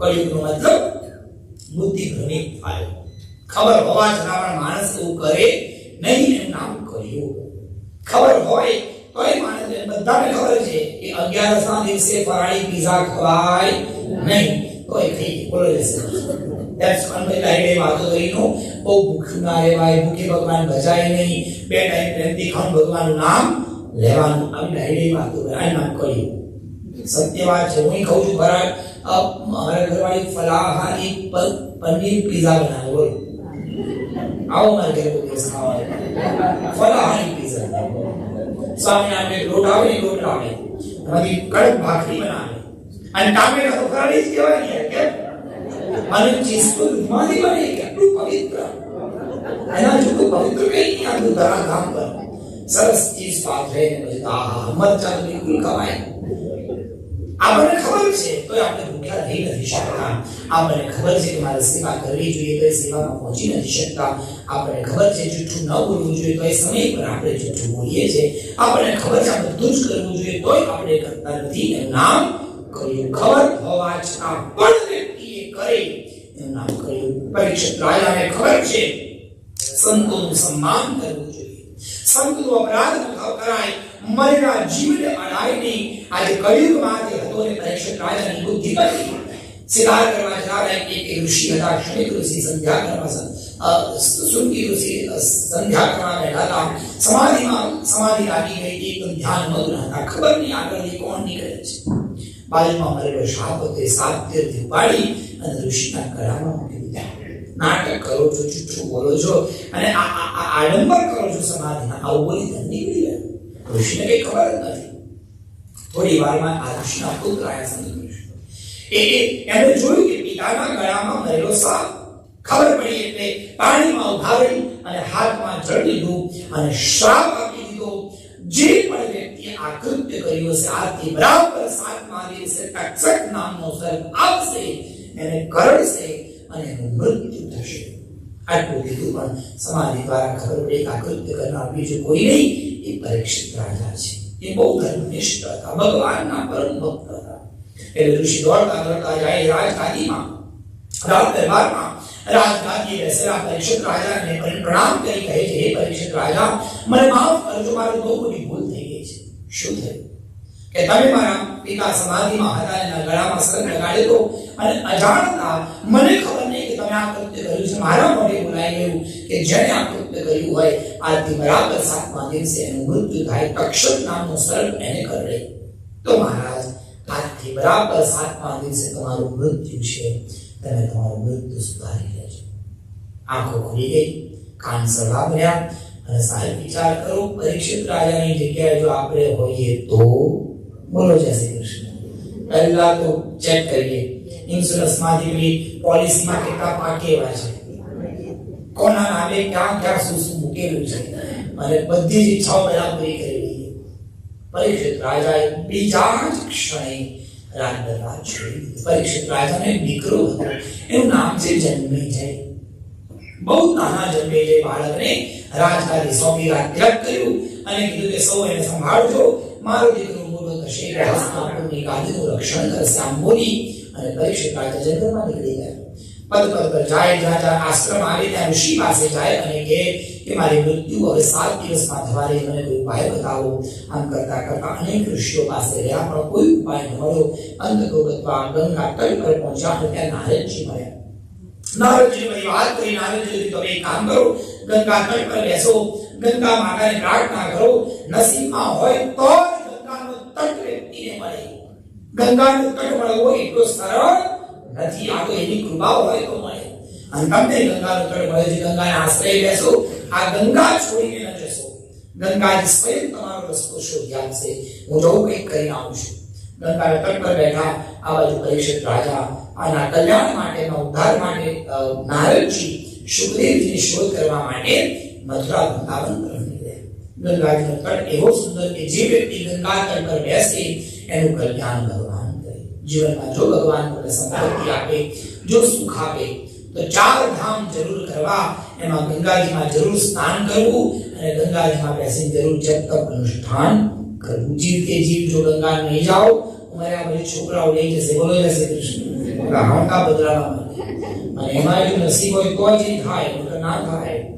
કળિયુગનો મતલબ બુદ્ધિ ભ્રમિત થાય, ખબર હોવા છતાં પણ માણસ એવું કરે નહીં, એનું નામ કળિયુગ. ખબર હોય તોય માણસ, બધાને ખબર છે કે 11ના દિવસે ફરાળી પીઝા ખવાય નહીં, તોય ખાઈ બોલો જશે. That's one way લાઈડે વાતો કરીને બહુ ભૂખ્યું ના રહેવાય, ભૂખે ભગવાન ભજાય નહીં, 2 ટાઈમ પ્રેમથી ખાવાનું, ભગવાનનું નામ લેવાનું, આવી લાઈડે વાતો કરે. આ નામ કળિયુગ. સત્ય વાત છે. હું ખાઉં છું ફરાળ, મારા ઘરવાળી ફલાહારી પનીર પીઝા બનાવે, બોલો આવો મારે ઘરે કોઈ દિવસ ખાવા, ફલાહારી પીઝા. સ્વામિનારાયણ લોટ આવે, લોટ આવે, એમાંથી કડક ભાખરી બનાવે, અને ટામેટા તો ફરાળી જ કહેવાય ને, કેમ? અને ચીઝ તો દૂધમાંથી બને, કેટલું પવિત્ર, એના જેટલું પવિત્ર કઈ નહીં આ દૂધ ધામ પર. સરસ ચીઝ પાથરે ને પછી આહા, મરચાં તો બિલકુલ ખવાય. આપણને ખબર છે તો આપણે ભૂખ્યા રહી નથી શકતા. આપણને ખબર છે કે મારે સેવા કરવી જોઈએ તો એ સેવામાં પહોંચી નથી શકતા. આપણને ખબર છે જૂઠું ન બોલવું જોઈએ તો એ સમય પર આપણે જૂઠું બોલીએ છીએ. આપણને ખબર છે આપણે બધું જ કરવું જોઈએ તોય આપણે કરતા નથી. એનું નામ કળિયુગ. ખબર હોવા છતાં પણ વ્યક્તિએ કરે એનું નામ કળિયુગ. પરીક્ષિત રાજાને ખબર છે સંતોનું સન્માન કરવું જોઈએ, સંતનો અપરાધ ન કરાય, મરેલા જીવને અડાય નહીં. આજે કળિયુગમાં જે હતો ને પરીક્ષિત રાજાની બુદ્ધિ કરી શિકાર કરવા જતા એક ઋષિ હતા, ક્ષણિક ઋષિ, સંધ્યા કરવા સુરકી ઋષિ સંધ્યા કરવા બેઠા હતા. સમાધિ લાગી ગઈ, એકદમ ધ્યાન મગ્ન હતા. ખબર નહીં આગળ કોણ નીકળે છે. બાજુમાં મરેલો સાપ હતો, એ સાપ તીરથી ઉપાડી અને ઋષિના ગળામાં મૂકી દીધા. નાટક કરો છો, જૂઠું બોલો છો અને આડંબર કરો છો સમાધિના, આવું બોલી નીકળી ગયા. ઋષિને કઈ ખબર જ નથી. થોડી વારમાં આ ઋષિના પુત્ર આયા સંત કૃષ્ણ. એમણે જોયું કે પિતાના ગળામાં મરેલો સાપ. ખબર પડી એટલે પાણીમાં ઉભા રહી અને હાથમાં જળ લીધું અને શ્રાપ આપી દીધો. જે પણ વ્યક્તિએ આ કૃત્ય કર્યું હશે આથી બરાબર 7મા દિવસે તક્ષક નામનો સર્પ આવશે, એને કરડશે અને એનું મૃત્યુ થશે. આટલું કીધું પણ સમાધિ દ્વારા ખબર પડી કે આ કૃત્ય કરનાર બીજું કોઈ નહીં, એ પરીક્ષિત રાજા છે. એ બહુ ધર્મનિષ્ઠ હતા, ભગવાનના પરમ ભક્ત હતા. એટલે ઋષિ દોડતા જાય રાજગાદીમાં, રાજ દરબારમાં રાજગાદી બેસેલા પરીક્ષિત રાજાને પ્રણામ કરી કહે છે, હે પરીક્ષિત રાજા, મને માફ કરજો, મારી બહુ મોટી ભૂલ થઈ ગઈ છે. શું થયું? કે તમે મારા પિતા સમાધિમાં હતા, એના ગળામાં સર લગાડ્યો અને અજાણતા મને ખબર નહીં કે તમે આ કૃત્ય કર્યું છે. મારા મોઢે બોલાઈ ગયું કે જેને આ કૃત્ય કર્યું હોય આજથી બરાબર 7મા દિવસે એનું મૃત્યુ થાય. તક્ષક નામનો સર્પ એને કરડે. તો મહારાજ આજથી બરાબર 7મા દિવસે તમારું મૃત્યુ છે, તમે તમારું મૃત્યુ સુધારી લેજો. આંખો ખુલી ગઈ, કાન સળા ભર્યા અને સાહેબ વિચાર કરો, પરીક્ષિત રાજાની જગ્યાએ જો આપણે હોઈએ તો બોલો જય શ્રી કૃષ્ણ. પહેલા તો ચેક કરીએ ઇન્સ્યોરન્સમાંથી પોલિસીમાં કેટલા પાકે એવા છે, કોના નામે ક્યાં ક્યાં શું શું મૂકેલું છે, અને બધી જ ઈચ્છાઓ પહેલા પૂરી કરી લઈએ. પરીક્ષિત રાજાએ બીજા જ ક્ષણે રાજદરબાર છોડી દીધો. પરીક્ષિત રાજાને દીકરો હતો, એનું નામ છે જન્મેજય. બહુ નાના જન્મેજય બાળકને રાજગાદી સોંપી તિલક કર્યું અને કીધું કે સૌ એને સંભાળજો, મારો દીકરો મોટો થશે, હસ્તિનાપુરની ગાદીનું રક્ષણ કરશે. આમ બોલી અને પરીક્ષિત રાજા જંગલમાં નીકળી ગયા. પદ પર જાય, જ્યાં આશ્રમ આવે ત્યાં ઋષિ પાસે જાય અને કહે કે મારી મૃત્યુ હવે 7 દિવસમાં થવાની, મને કોઈ ઉપાય બતાવો. આમ કરતા કરતા અનેક ઋષિઓ પાસે રહ્યા પણ કોઈ ઉપાય ન મળ્યો. અંતતોગતમાં ગંગા તટ પર પહોંચ્યા અને ત્યાં નારદજી મળ્યા. નારદજી બધી વાત કરી. નારદજી તમે એક કામ કરો, ગંગા તટ પર બેસો, ગંગા માતાને પ્રાર્થના કરો, નસીબમાં હોય તો ગંગાનો તટ વ્યક્તિને મળે. ગંગાનો તટ મળવો એટલો સરળ નથી, આ તો એની કૃપા હોય તો મળે. અને તમને ગંગાનો તટ મળે છે, ગંગાના આશ્રય બેસો. આ ગંગા છોડીને ન જશો, ગંગાજી સ્વયં તમારો રસ્તો શોધી આપશે. હું જવું કંઈક કરીને આવું છું. ગંગાના તટ પર બેઠા આ બાજુ પરીક્ષિત રાજા આના કલ્યાણ માટે, ઉદ્ધાર માટે નારદજી શુકદેવજીની શોધ કરવા માટે મથુરા વૃંદાવન તરફ નીકળ્યા. ગંગાજીનો તટ એવો સુંદર કે જે વ્યક્તિ ગંગા તટ પર બેસે એનું કલ્યાણ ભગવાન કરે. જીવનમાં જો ભગવાન મને સંપત્તિ આપે, જો સુખ આપે તો 4 ધામ જરૂર કરવા. એમાં ગંગાજીમાં જરૂર સ્નાન કરવું અને ગંગાજીમાં બેસીને જરૂર જપ તપ અનુષ્ઠાન કરવું. જીવ કે જીવ જો ગંગા નહીં જાઓ, અમારા બધી છોકરાઓ લઈ જશે. બોલો જશે કૃષ્ણ. એટલે હાડકા બદલાવા માંડે અને એમાં નસીબ હોય તો જ થાય, ના થાય.